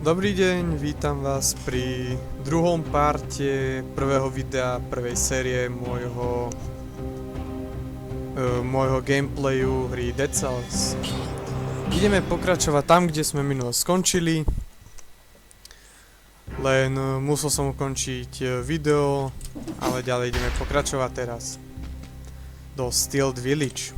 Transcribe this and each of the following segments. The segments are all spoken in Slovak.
Dobrý deň, vítam vás pri druhom parte prvého videa, prvej série môjho gameplayu hry Dead Cells. Ideme pokračovať tam, kde sme minulo skončili. Len musel som ukončiť video, ale ďalej ideme pokračovať teraz do Stealth Village.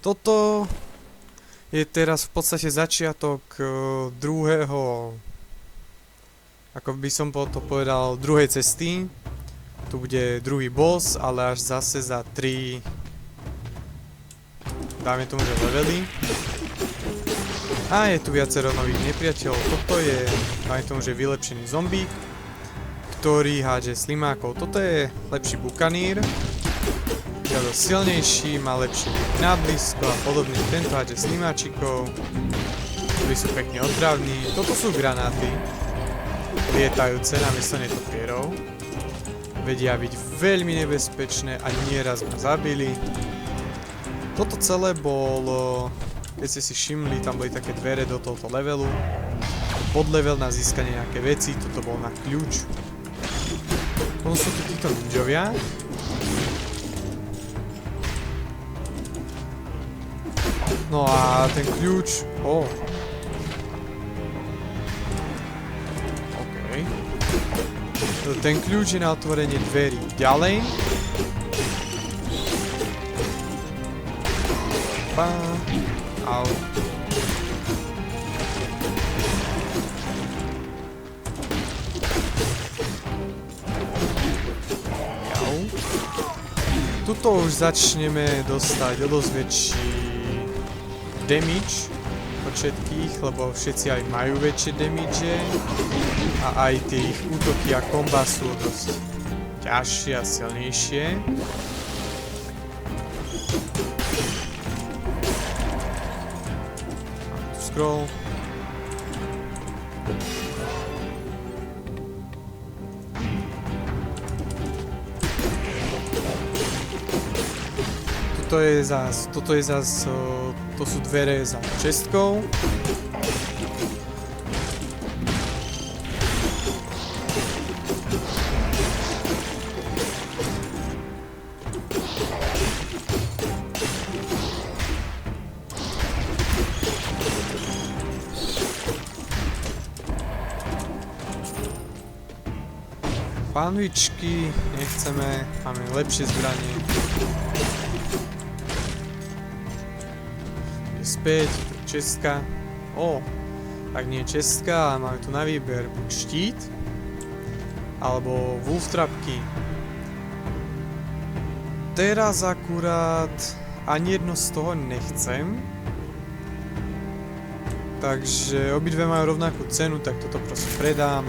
Toto je teraz v podstate začiatok druhého, ako by som to povedal, druhej cesty. Tu bude druhý boss, ale až zase za 3, dáme tomu, že levely. A je tu viacero nových nepriateľov. Toto je, dáme tomu, že vylepšený zombík, ktorý hádže slimákov. Toto je lepší bukanír. Je dosť silnejší, má lepší náblízko a podobne. Tento hádže slimáčikov, ktorí sú pekne otravní. Toto sú granáty, lietajúce namiesto netopierov. Vedia byť veľmi nebezpečné a nieraz ma zabili. Toto celé bolo, keď ste si všimli, tam boli také dvere do tohto levelu. Podlevel na získanie nejaké veci, toto bol na kľúč. Potom sú tu títo ninjovia. No a ten kľúč... OK. Ten kľúč je na otvorenie dverí. Ďalej. Au. Jau. Tuto už začneme dostať o dosť väčší damage od všetkých, lebo všetci aj majú väčšie damage a aj tie ich útoky a komba sú dosť ťažšie a silnejšie. Máme tu scroll. Toto je zas, to sú dvere za čestkou. Pánvičky nechceme, máme lepšie zbranie. Späť, česká. Tak nie česká, ale máme tu na výber buď štít alebo wolf trapky. Teraz akurát ani jedno z toho nechcem. Takže obidve majú rovnakú cenu, tak toto proste predám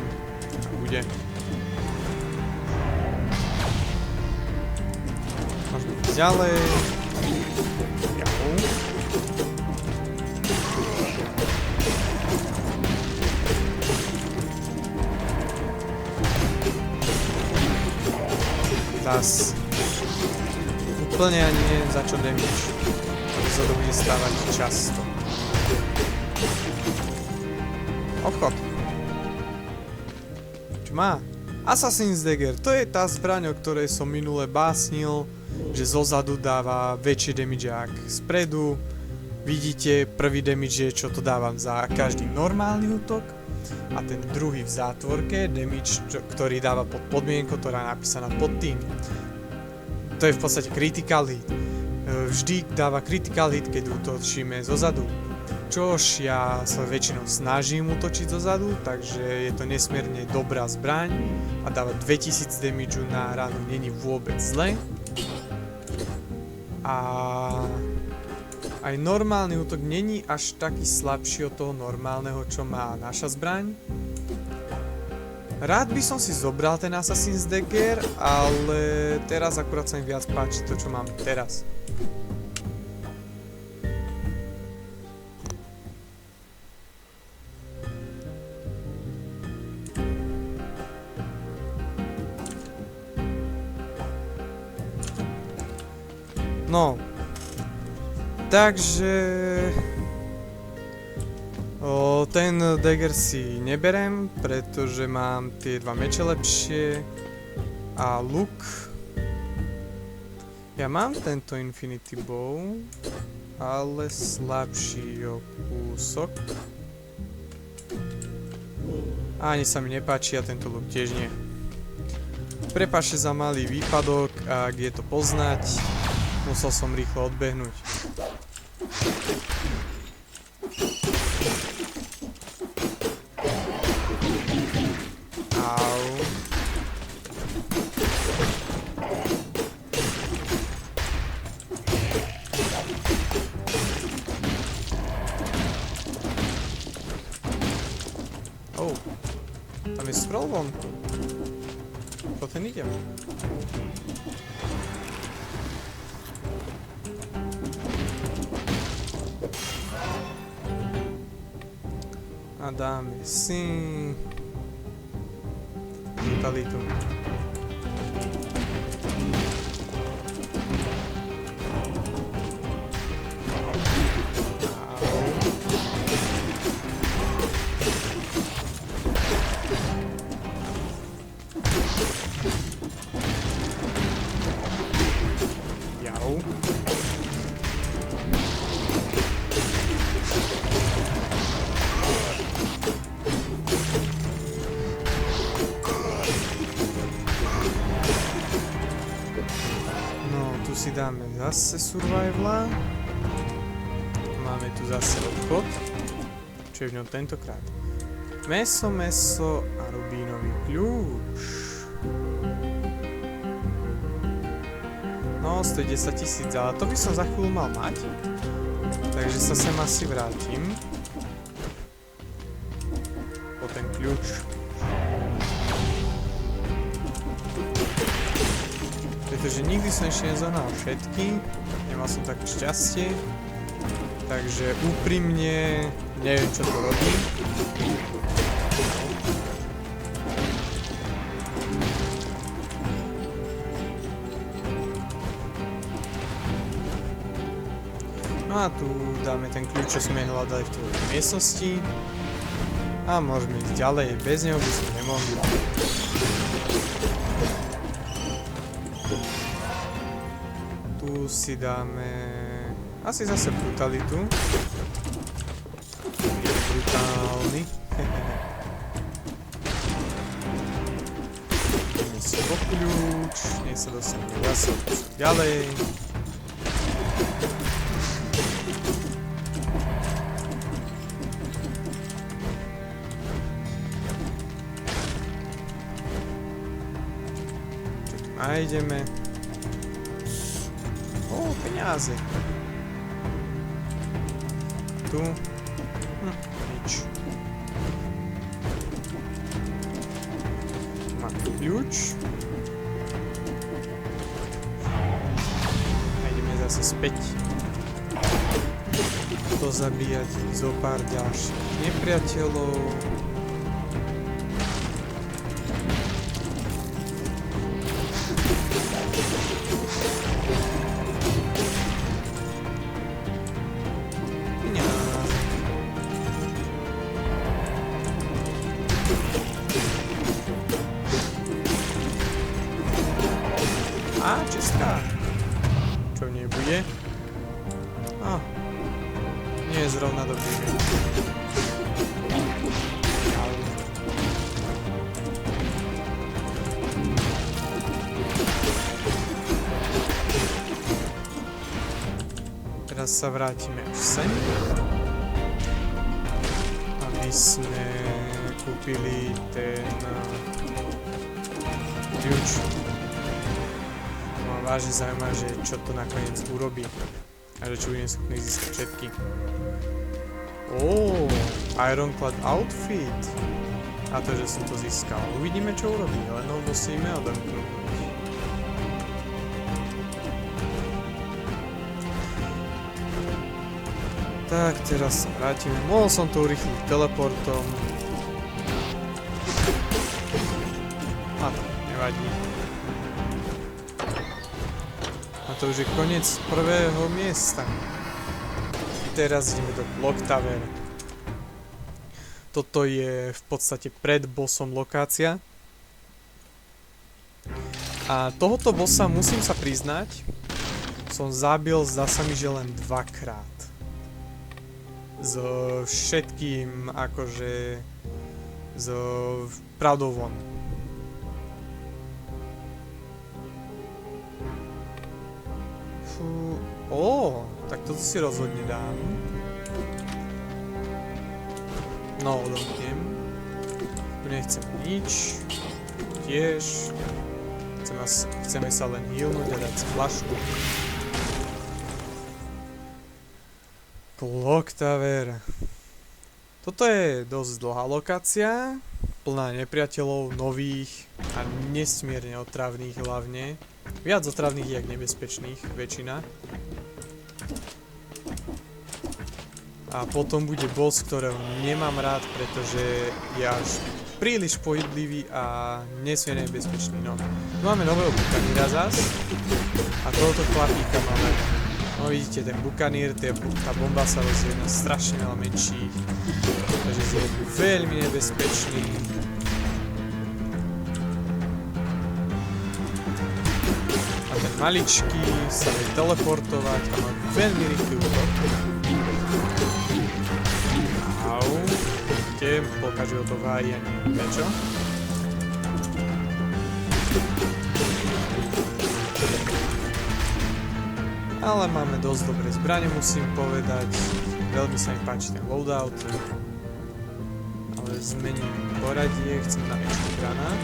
a bude. Môžeme ísť ďalej. Zas úplne ani neviem za čo damage, to sa to bude stávať často. Obchod. Čo má? Assassin's Dagger, to je tá zbraň, o ktorej som minule básnil, že zozadu dáva väčšie damage ako spredu. Vidíte, prvý damage je, čo to dávam za každý normálny útok. A ten druhý v zátvorke, damage, ktorý dáva pod podmienku, ktorá je napísaná pod tým. To je v podstate critical hit. Vždy dáva critical hit, keď útočíme zozadu. Čož ja sa väčšinou snažím útočiť zozadu, takže je to nesmierne dobrá zbraň a dáva 2000 damage na ránu, není vôbec zle. A aj normálny útok není až taký slabší od toho normálneho, čo má naša zbraň. Rád by som si zobral ten Assassin's Dagger, ale teraz akurát sa mi viac páči to, čo mám teraz. No, Takže... ten dagger si neberem, pretože mám tie dva meče lepšie. A luk. Ja mám tento Infinity Bow, ale slabší o kúsok. A ani sa mi nepáči a tento luk tiež nie. Prepáčte za malý výpadok, ak je to poznať, musel som rýchlo odbehnúť. Au. Tam je scroll vonku. Po ten idem. A dáme si... brutalitu. Si dáme zase survivala. Máme tu zase obchod. Čo je v ňom tentokrát? Meso, meso a rubínový kľúč. No, stojí 10 000, ale to by som za chvíľu mal mať. Takže sa sem asi vrátim. Po ten kľúč. Pretože nikdy som ešte nezohnal všetky, nemal som také šťastie, takže úprimne neviem, čo to robí. No a tu dáme ten kľúč, čo sme hľadali v tej miestnosti a môžeme ísť ďalej, bez neho by sme nemohli. Tu si dáme asi zase brutalitu. Je brutálny. Ideme si po kľúč, nech sa dostaneme zase ďalej. Čo tu nájdeme? Peniaze. Tu. Nič. Mám tu kľúč. A ideme zase späť. Pozabíjať zo pár ďalších nepriateľov. A, česká. Čo v nej bude? A, nie je zrovna dobrý. Teraz sa vrátime až sem. Aby sme kúpili ten kľúč. Vážne zaujímavé, že čo to nakoniec urobí a že čo budem schopný získať všetky. Ironclad outfit. A to, že som to získal. Uvidíme, čo urobí, len ho musíme odomknúť. Tak, teraz sa vrátime. Mohol som to urýchliť teleportom. A to nevadí. A to už je koniec prvého miesta. teraz ideme do Clock Tower. Toto je v podstate pred bossom lokácia. A tohoto bossa, musím sa priznať, som zabil, zdá sa mi, že len 2-krát. S všetkým, akože... s pravdou von. Fú... tak toto si rozhodne dám. No, odomknem. Tu nechcem nič. Tiež. Chceme sa len healnúť a dať si flašku. Clock Tower. Toto je dosť dlhá lokácia. Plná nepriateľov, nových a nesmierne otravných hlavne. Viac otravných, jak nebezpečných, väčšina. A potom bude boss, ktorého nemám rád, pretože je až príliš pohyblivý a nesmierne nebezpečný. No. Tu máme nového bukaníra zas. A tohoto chlapíka máme. No vidíte, ten bukanír, tá bomba sa rozvíja na strašne veľa menších. Takže je veľmi nebezpečný. A ten maličký sa vie teleportovať a má veľmi rýchly útok. Pokaže ho to váji a neviem prečo. Ale máme dosť dobré zbrane, musím povedať. Veľmi sa mi páči ten loadout. Ale zmením poradie, chcem na ešte granát.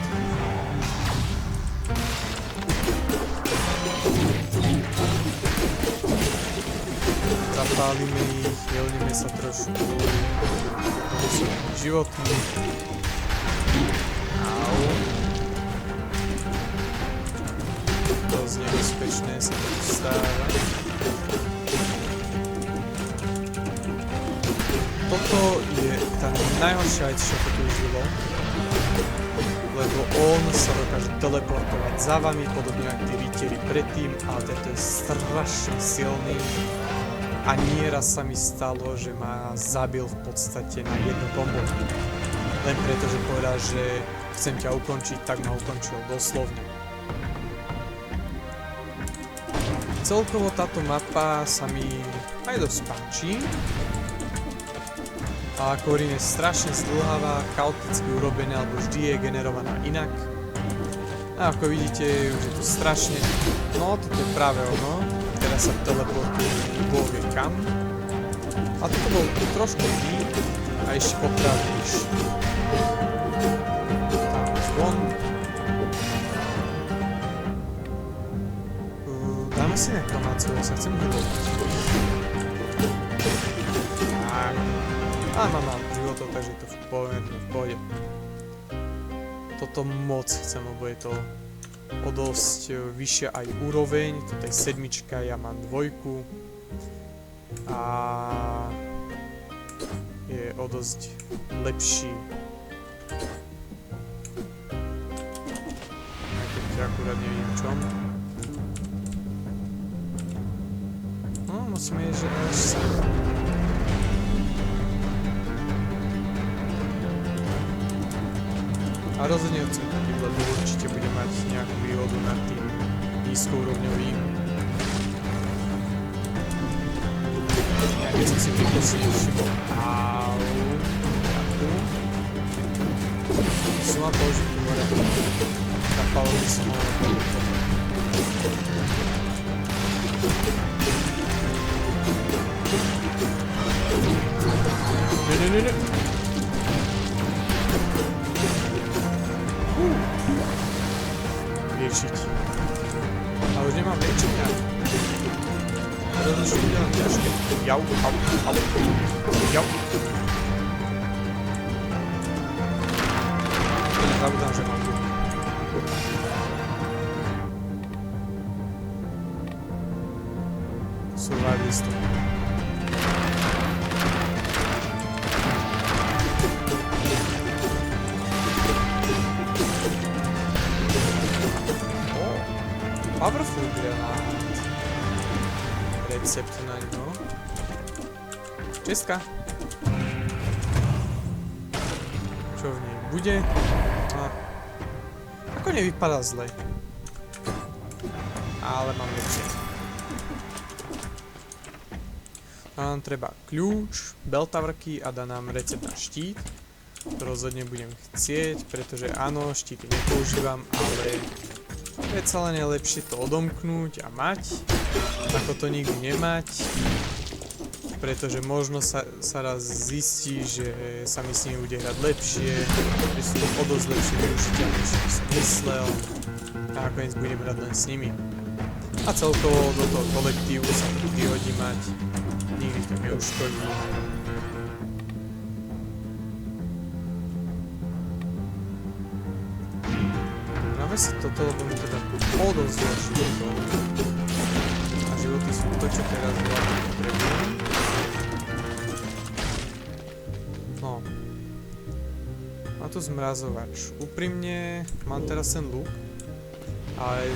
Zapálime ich, jelníme sa trošku. Sú životní. Au. Dosť nebezpečné sa to stáva. Toto je tá najhoršia vec, čo to tu žilo. Lebo on sa dokáže teleportovať za vami, podobne ako tí rytieri predtým, ale tento je strašne silný. A nieraz sa mi stalo, že ma zabil v podstate na jednu kombo. Len preto, že povedal, že chcem ťa ukončiť, tak ma ukončil doslovne. Celkovo táto mapa sa mi aj dosť páči. A ako hovorím, je strašne zdĺhavá, chaoticky urobená, alebo vždy je generovaná inak. A ako vidíte, už je to strašne... No, toto je práve ono. Teraz sa teleportuje bohvie kam. A toto bol trošku iný a ešte potravnejší. Tam zvon. Dáme si nekromáciu, sa chcem vyloviť. Tak. A mám málo životov, takže to v pohode. Toto moc chcem, lebo je to o dosť vyššia aj úroveň. Toto je 7, ja mám 2. A je o dosť lepší. Aj keď akurát nevidím čom. No, musíme ježiť až sem. A rozhodne chcem taký, lebo určite bude mať nejakú výhodu nad tým nízkourovňovým. Keď som si vyprosil všimol. Au. Takú. Som mám použiť tu hore. Kapalo by som ho použiť. Ne. Liečiť. A už nemám liečenia. Teraz už to udelám ťažké. Jau. Zabudám, že mám tu. Survivalistu. Powerful granát. Recept na ňo. Česka. Čo v nej bude? A ako nevypadá zle. Ale mám lepšie. A nám treba kľúč, beltavrky a dá nám recept na štít. To rozhodne budem chcieť, pretože áno, štíty nepoužívam, ale predsa len je lepšie to odomknúť a mať, ako to nikdy nemať. Pretože možno sa raz zistí, že sa mi s nimi bude hrať lepšie, že sú o dosť lepšie využitia, než som myslel. A nakoniec budem hrať len s nimi. A celkovo do toho kolektívu sa to vyhodí mať. Nikdy to neuškodí. Dáme si toto, lebo mi to dá o dosť veľa životov. A životy sú to, čo teraz hlavne potrebujem. No. Má tu zmrazovač. Úprimne mám teraz ten luk, ale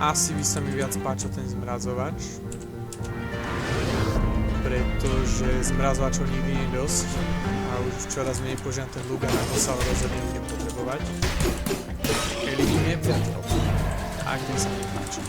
asi by sa mi viac páčil ten zmrazovač, pretože zmrazovačov nikdy nie je dosť a už čoraz menej používam ten luk a na to sa rozhodne budem potrebovať. Eliminujem nepriateľov. Ak mi sa mi páči.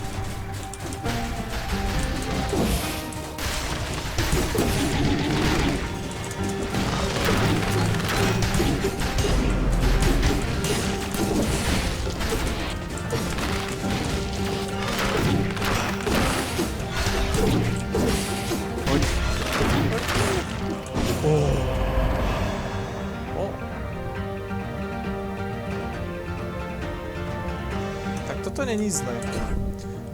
To není zlé.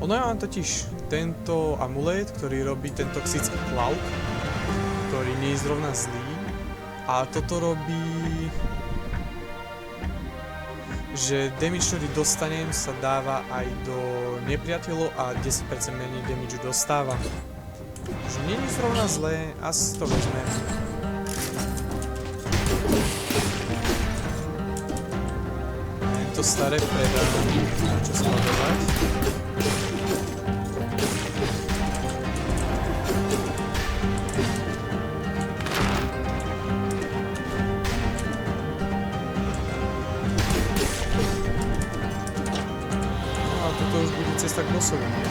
Ono ja mám totiž tento amulet, ktorý robí ten toxický klauk, ktorý nie je zrovna zlý. A toto robí, že damage, ktorý dostanem, sa dáva aj do nepriateľov a 10% menej damage dostávam. Že nie je zrovna zlé, asi to vezmem. To staré predám, na čo skladovať. No a toto už bude cesta k bossovi, nie?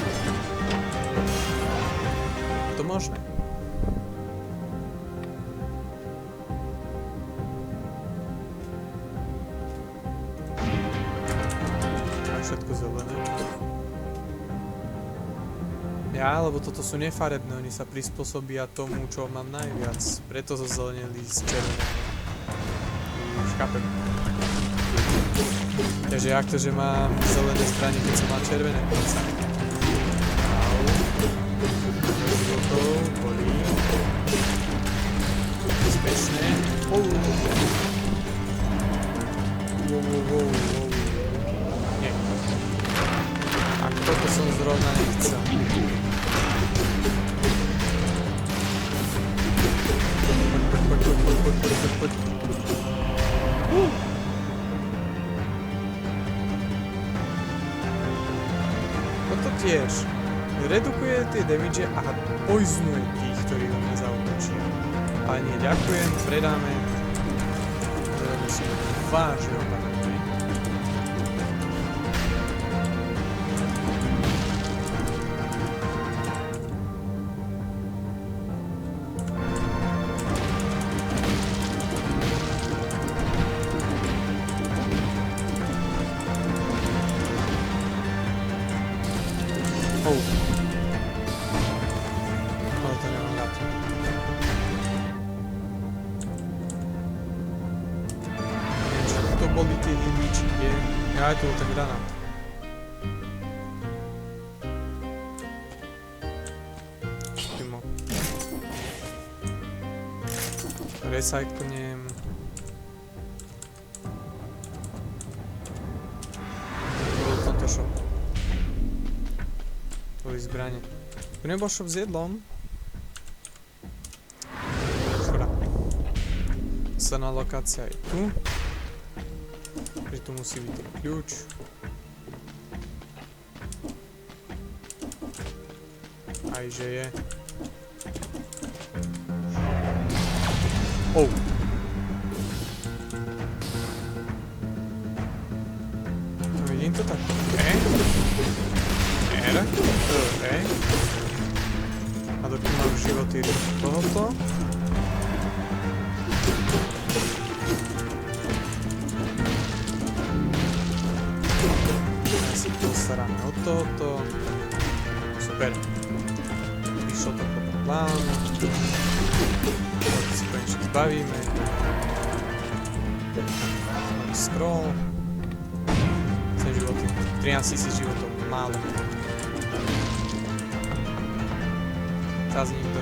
To možné. Všetko zelené. Ja, lebo toto sú nefarebné, oni sa prispôsobia tomu, čo mám najviac. Preto zo zeleneli z červeného. Už chápem. Takže jak to, že mám zelené strany, keď som mal červené konca. Au. Životov, bolí. Bezpečné. Wow. Nie. A toto som zrovna nechcel. Poď. Toto tiež redukuje tie damage a poisonuje tých, ktorí do mňa zaútočia. Ale nie, ďakujem, predáme. To musíme vážne opatrne. Ale to nemám rád. Čo to boli tie hymniči, kde? Ja, tu ten granát. Timo. Recyclnem. Bol v tomto shopu. Boli zbrane. Tu nebol shop s jedlom? Škoda. Posledná lokácia je tu. Takže tu musí byť ten kľúč. Aj že je. Oh. No vidím to tak. Okay. R. Okay. A dokým mám životy tohoto. Ja si postaráme od tohoto. Super. Vyšlo to podľa plánu. Toto si konečne zbavíme. Máme scroll. 10 životov. 13 000 životov. Málo. Zás nikto.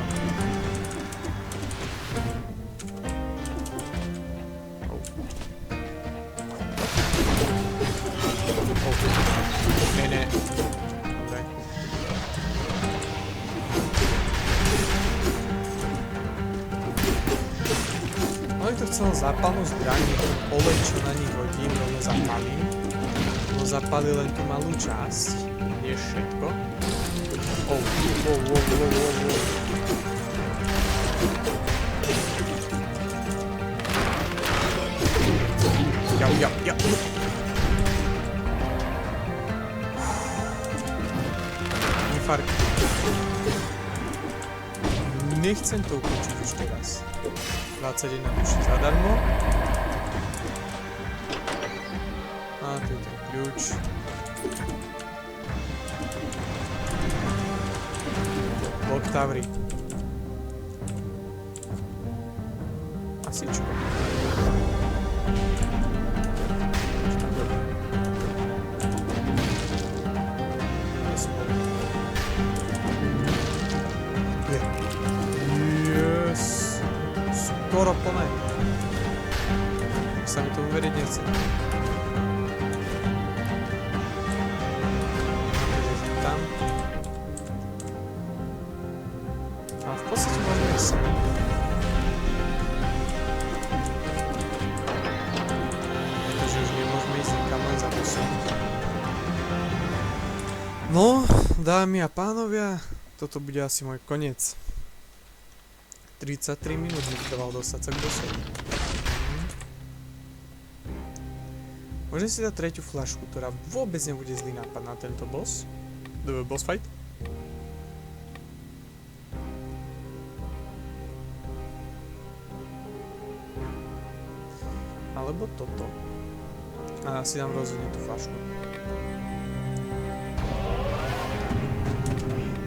Ne. Dobre. Ale to chcel zapalnúť zbraní, olej, čo na nich hodím, rovno zapalím. No zapali len tú malú časť, nie všetko. Oh. Ja. Infarkt. Nechcem to ukončiť už teraz. 21 duší zadarmo. A tu je ten kľúč. Block Towery. Asi čo? Yes. Skoro plné. Sa mi to uveriť nechce. Tam. A v podstate môžeme ísť. Pretože už nemôžeme ísť nikam len za posun. No, dámy a pánovia, toto bude asi môj koniec. 33 minút mi trvalo dostať sa k bossovi. Môžem si dať tretiu fľašku, ktorá vôbec nebude zlý nápad na tento boss. Boss fight. Alebo toto. A si dám rozhodne tú fľašku.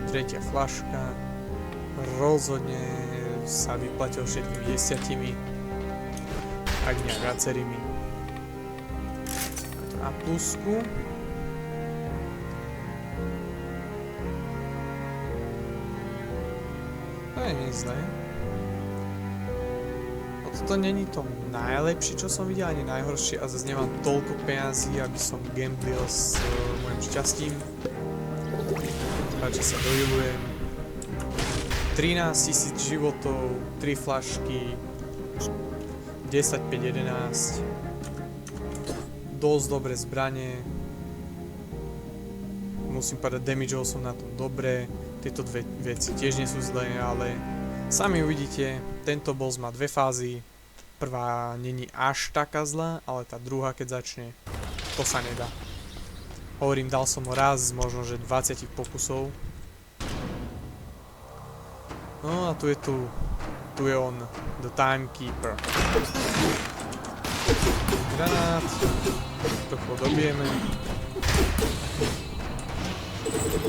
Tretia fľaška. Rozhodne sa vyplatil všetkými 10, ak nie viacerými. A plusku. To je nezlé. Toto není to najlepšie, čo som videl, ani najhoršie, a zase nemám toľko peňazí, aby som gamblil s mojim šťastím. Radšej sa dojubujem. 13 000 životov, 3 fľašky, 10, 5, 11. Dosť dobré zbranie. Musím povedať, damageol som na tom dobre. Tieto dve veci tiež nie sú zlé, ale sami uvidíte, tento boss má dve fázy. Prvá není až taká zlá, ale tá druhá, keď začne, to sa nedá. Hovorím, dal som ho raz z možno že 20 pokusov. No a tu je on, The Timekeeper. Granát, trochu dobijeme.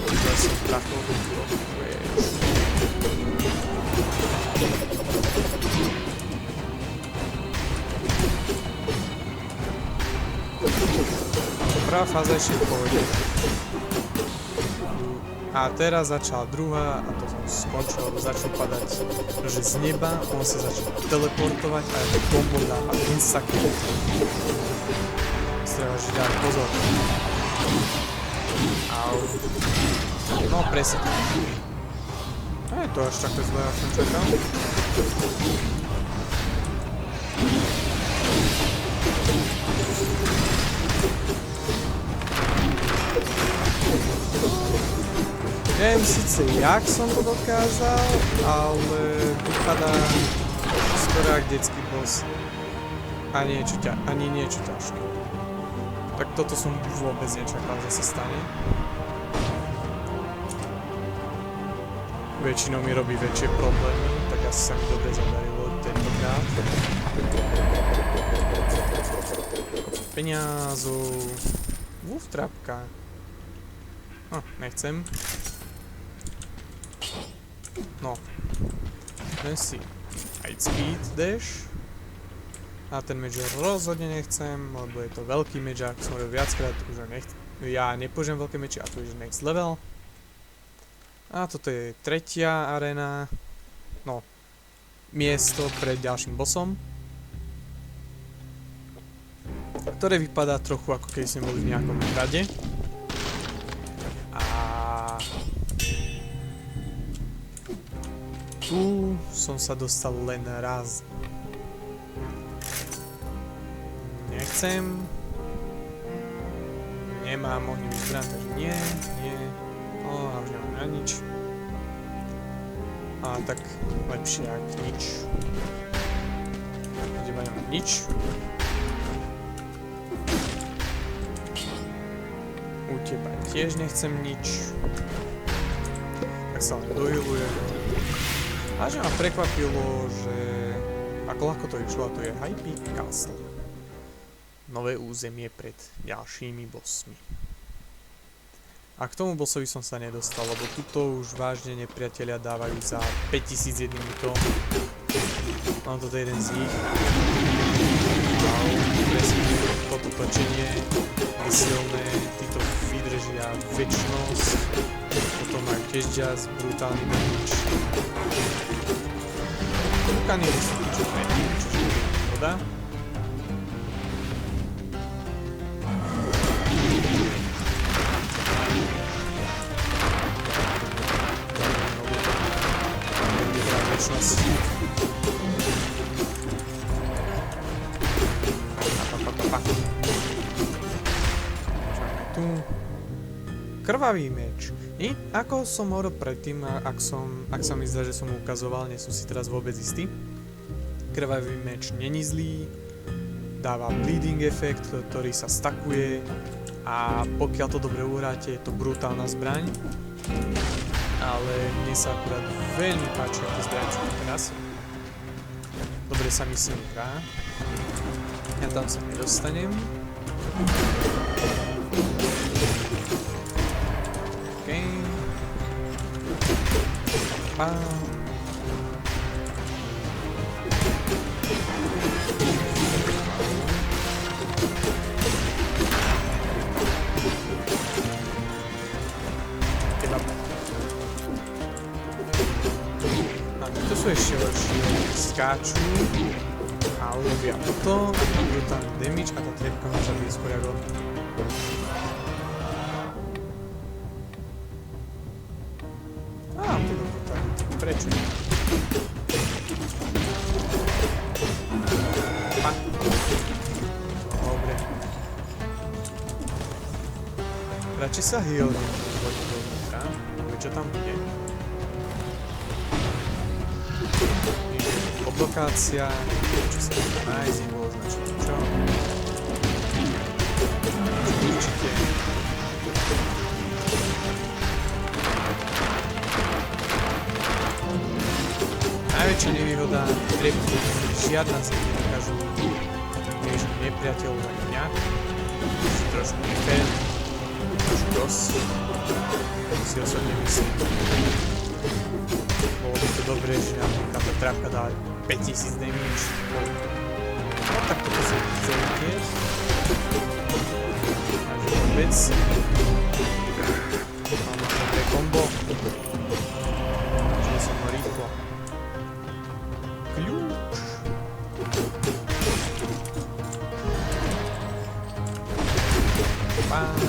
Ja som trafil do toho. Prvá fáza ešte v pohode. A teraz začala druhá a to som skončil, lebo začal padať, že z neba on sa začal teleportovať a to kombo dáva insakent. Treba vždy dať pozor. Au. No presne. Nie je to až také zlé, ako som čakal. Neviem síce, jak som to dokázal, ale vypadá Chorák, detský boss. Ani niečo ťažké. Tak toto som vôbec nečakal, že sa stane. Väčšinou mi robí väčšie problémy, tak asi sa mi dobre zadarilo tentokrát. Peniazov. Trapka. Nechcem. No. Len si aj speed dash. A ten meč rozhodne nechcem, lebo je to veľký meč, ak som hovoril viackrát, už ja nepoužijem veľké meče a to je next level. A toto je tretia arena, no, miesto pred ďalším bossom, ktoré vypadá trochu ako keď sme boli v nejakom hrade. A tu som sa dostal len raz. Nechcem. Nemám ohnivý zbraň, takže nie. A už nemám na nič. A tak lepšie ak nič. Teba nemám nič. U teba tiež nechcem nič. Tak sa len dohealujem. A že ma prekvapilo, že ako ľahko to išlo, a to je High Peak Castle. Nové územie pred ďalšími bossmi. A k tomu bossovi som sa nedostal, lebo tuto už vážne nepriatelia dávajú za 5000 jedným. Mám toto jeden z nich. Presne toto točenie je silné, títo vydržia väčšnosť. Potom majú tiež jazz, brutálny damage. Kukany sú čo menej, čiže voda. Krvavý meč. I ako som hovoril predtým, ak sa mi zdá, že som mu ukazoval, nie som si teraz vôbec istý. Krvavý meč není zlý, dáva bleeding efekt, ktorý sa stakuje a pokiaľ to dobre uhráte, je to brutálna zbraň. Ale mne sa akurát veľmi páči, ako zbraň čo teraz. Dobre sa mi s ním hrá. Ja tam sa nedostanem. To sú ešte horší, skáču a urobia toto, brutálny damage a tá trepka má sa blízko reagovať. To je brutálne, prečo? Dobre. Radšej sa healnem, poďme dovnútra, čo tam bude. Odlokácia, čo sa dá nájsť, nebolo značené čo. Určite. Najväčšia nevýhoda trepky, žiadna sa nedokážu riešiť nepriateľov ani mňa. Trošku nefér, trošku dosť. To si osobne myslím. Bolo by to dobré, že napríklad tá trapka dá 5000 damage. No tak toto som chcel tiež. Takže vôbec. Mám dobré kombo. Že som ho rýchlo. Kľúč. Pán.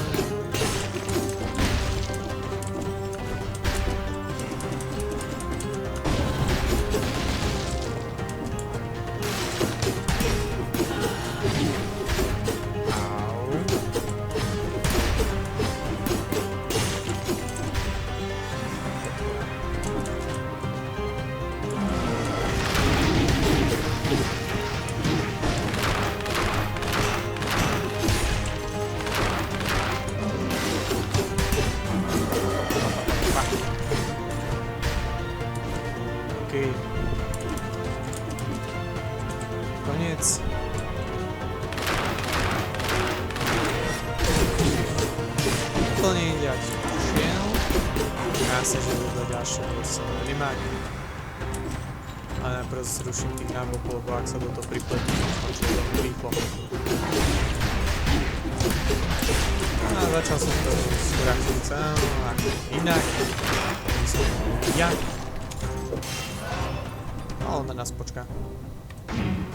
OK. Koniec. Úplne ide ak som šiel. Ja sa želím do ďalšieho nemák. Ale najprv zruším tých nábokov, lebo ak sa do toho pripletí, skončí veľmi rýchlo. No a začal som to skrachnúť sám, ako inak. Som ja. A on na nás počká.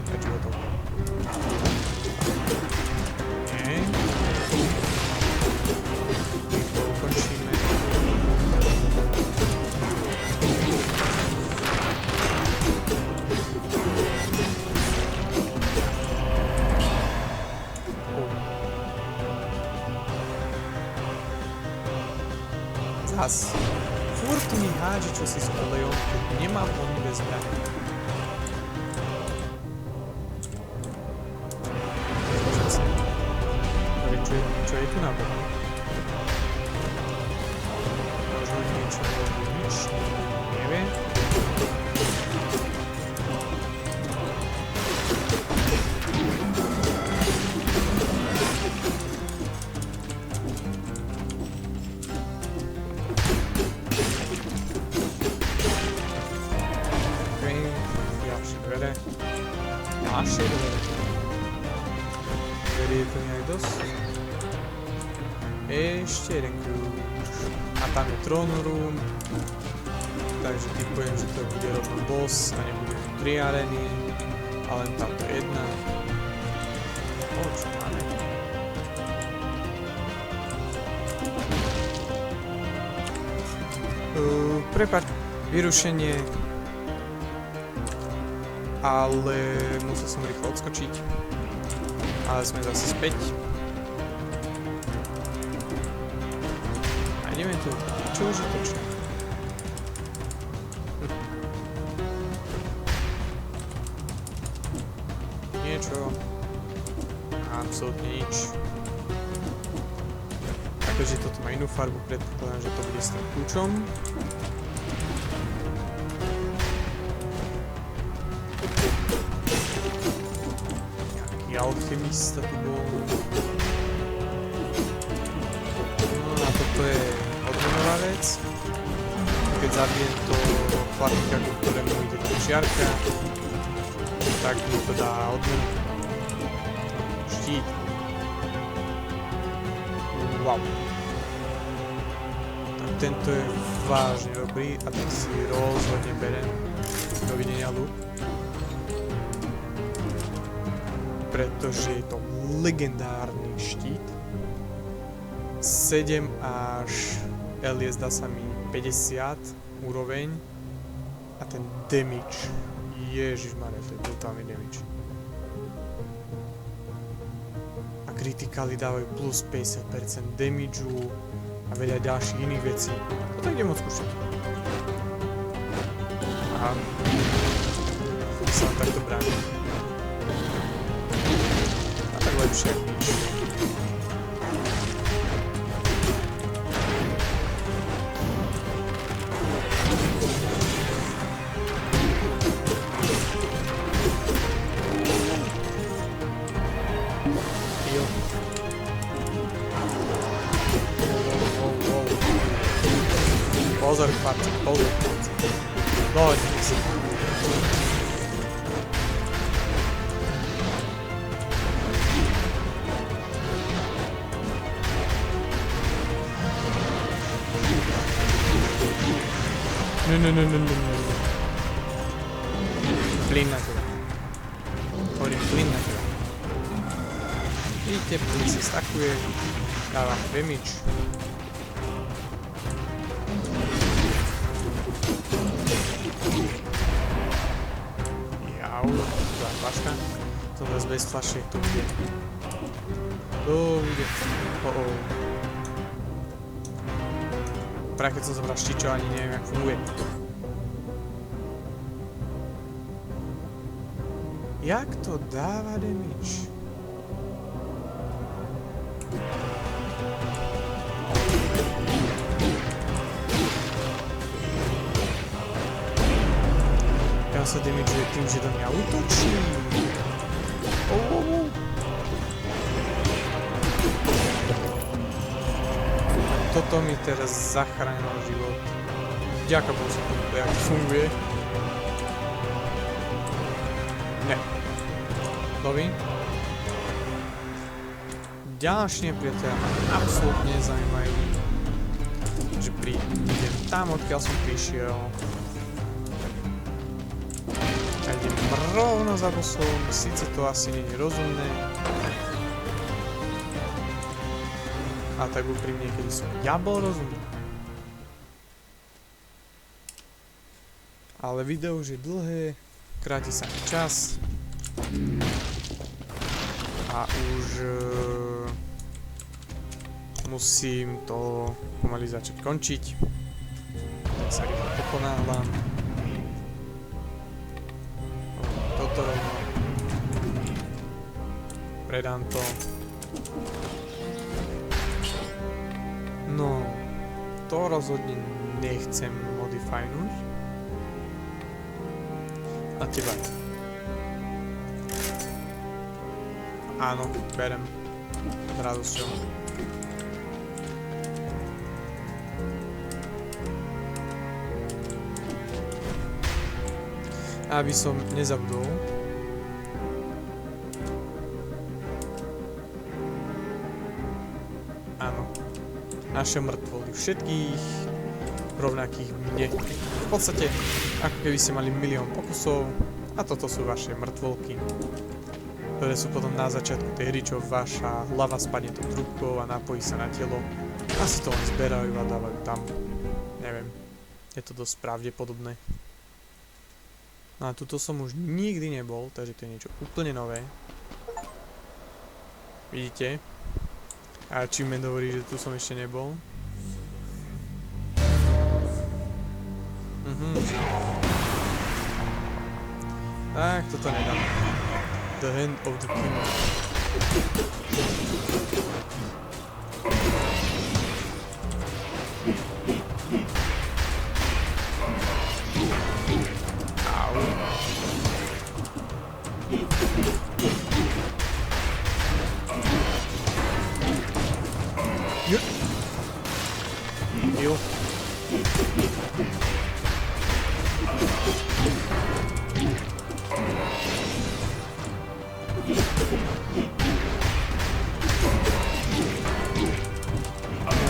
Takže je to. Nie. My to ukončíme. Zas. Furt mi hádže čosi s olejom, keď nemám ohnivé zbrane. Čo je tu na boku? Možno niečo alebo nič, neviem. Ďalšie dvere. Dvere je to nejak dosť. Ešte jeden kľúč. A tam je throne room. Takže typujem, že to bude rovno boss a nebude 3 arény. A len tamto jedna. O, čo máme? Prepáč, vyrušenie. Ale musel som rýchlo odskočiť. Ale sme zase späť. A ideme tu. Čo už je točné? Niečo. Absolútne nič. Akože toto má inú farbu, predpokladám, že to bude s tým kľúčom. Alchemista tu bol. No a toto je odmenová vec. Keď zabijem to chlapíka, ku ktorému ide tá čiarka, tak mi to dá odmenu. Štít. Wow. Tak tento je vážne dobrý a ten si rozhodne berem. Dovidenia, Luke. Pretože je to legendárny štít. 7 až LS dá sa mi 50 úroveň a ten damage, ježišmarja, to je brutálny damage. A kritikali dávajú plus 50% damageu a veľa ďalších iných vecí. To tak idem odskúšať. Aha. Sa vám takto bráni. Lepšie ako nič. Jo. Pozor, chlapci, pozor, chlapci. Dohodnite si. No. Plyn na teba. Hovorím, plyn na teba. Vidíte, plyn si stakuje. Dávam damage. Jau, to je flaška. To zase bez flašiek to bude. To bude. Práve keď som zobral štičo, ani neviem, jak funguje. Jak to dáva damage? on sa damageuje tým, že do mňa útočí. Toto mi teraz zachránilo život. Ďakujem Bohu za to, jak funguje. Ne. Dobrý. Ďalšie nepriateľa ma absolútne nezaujímajú. Takže idem tam, odkiaľ som prišiel. A idem rovno za bosom, síce to asi nie je rozumné. A tak úprimne, kedy som ja bol rozumný. Ale video už je dlhé, kráti sa mi čas. A už musím to pomaly začať končiť. Tak sa rýchlo poponáhľam. Toto rovno. Predám to. No, to rozhodne nechcem modifajnúť. A teba. Áno, berem. S radosťou. Aby som nezabudol. Áno. Naše mŕtvoly všetkých rovnakých mne. V podstate, ako keby ste mali milión pokusov a toto sú vaše mŕtvolky, ktoré sú potom na začiatku tej hry, čo vaša hlava spadne do trúbkou a napojí sa na telo a si to len zberajú a dávajú tam. Neviem, je to dosť pravdepodobné. No a tuto som už nikdy nebol, takže to je niečo úplne nové. Vidíte? A achievement hovorí, že tu som ešte nebol. Tak, toto nedám. The Hand of the King. Au. Jo.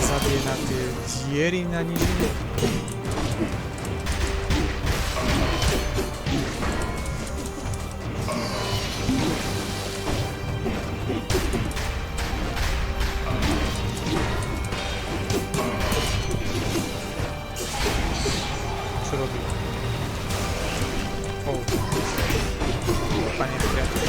Zabije na tie diery na nížine. Čo robí? Pane priateľ.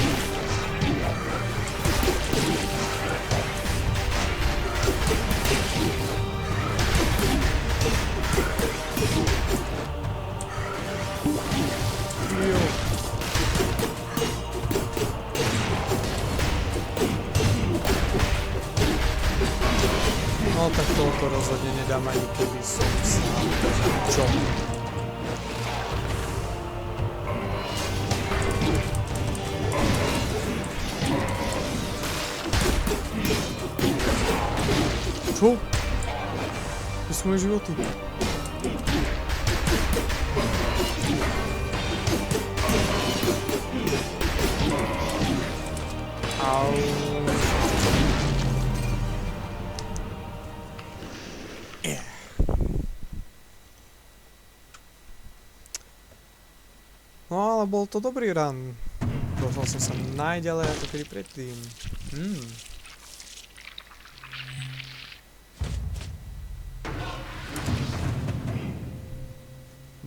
No tak toľko rozhodne nedám, ani keby som sa... Čo? Čo? To sú moje životy. Au. No ale bol to dobrý run. Dostal som sa najďalej ako kedy predtým.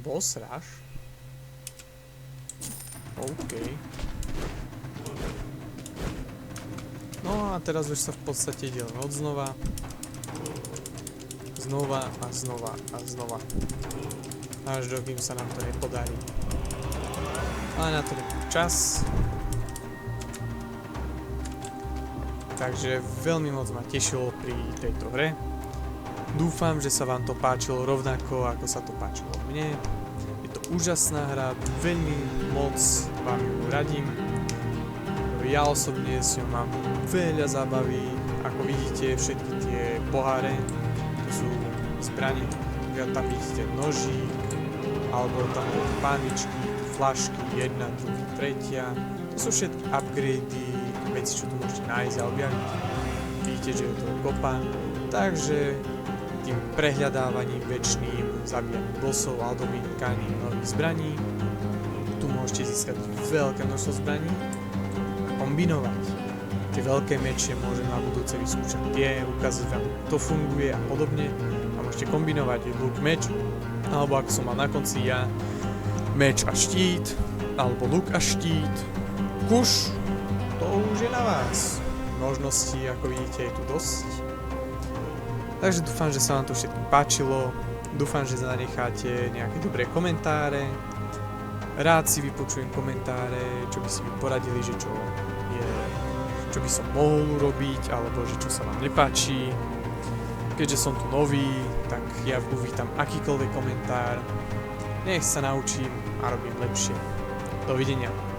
Boss rush? OK. No a teraz už sa v podstate ide len odznova. Znova a znova a znova. Až dokým sa nám to nepodarí. Ale na to je čas. Takže veľmi moc ma tešilo pri tejto hre. Dúfam, že sa vám to páčilo rovnako, ako sa to páčilo mne. Je to úžasná hra, veľmi moc vám ju radím. Ja osobne s ňou mám veľa zábavy, ako vidíte všetky tie poháre, to sú zbranie, tam vidíte noží, alebo tam páničky, flašky, jedna, druhá, tretia, to sú všetky upgrady, veci, čo tu môžete nájsť a objaviť. Vidíte, že je to kopa, takže tým prehľadávaním väčšným, zabíjaním bossov alebo vynikaním nových zbraní, tu môžete získať veľké množstvo zbraní a kombinovať. Tie veľké meče môžem na budúce vyskúšať tie, ukázať vám, to funguje a podobne a môžete kombinovať luk, meč, alebo ako som mal na konci ja, meč a štít, alebo luk a štít, kuš, to už je na vás. Možností, ako vidíte, je tu dosť. Takže dúfam, že sa vám to všetko páčilo, dúfam, že zanecháte nejaké dobré komentáre, rád si vypočujem komentáre, čo by si mi poradili, že čo by som mohol urobiť, alebo že čo sa vám nepáči. Keďže som tu nový, tak ja uvítam akýkoľvek komentár. Nech sa naučím a robím lepšie. Dovidenia.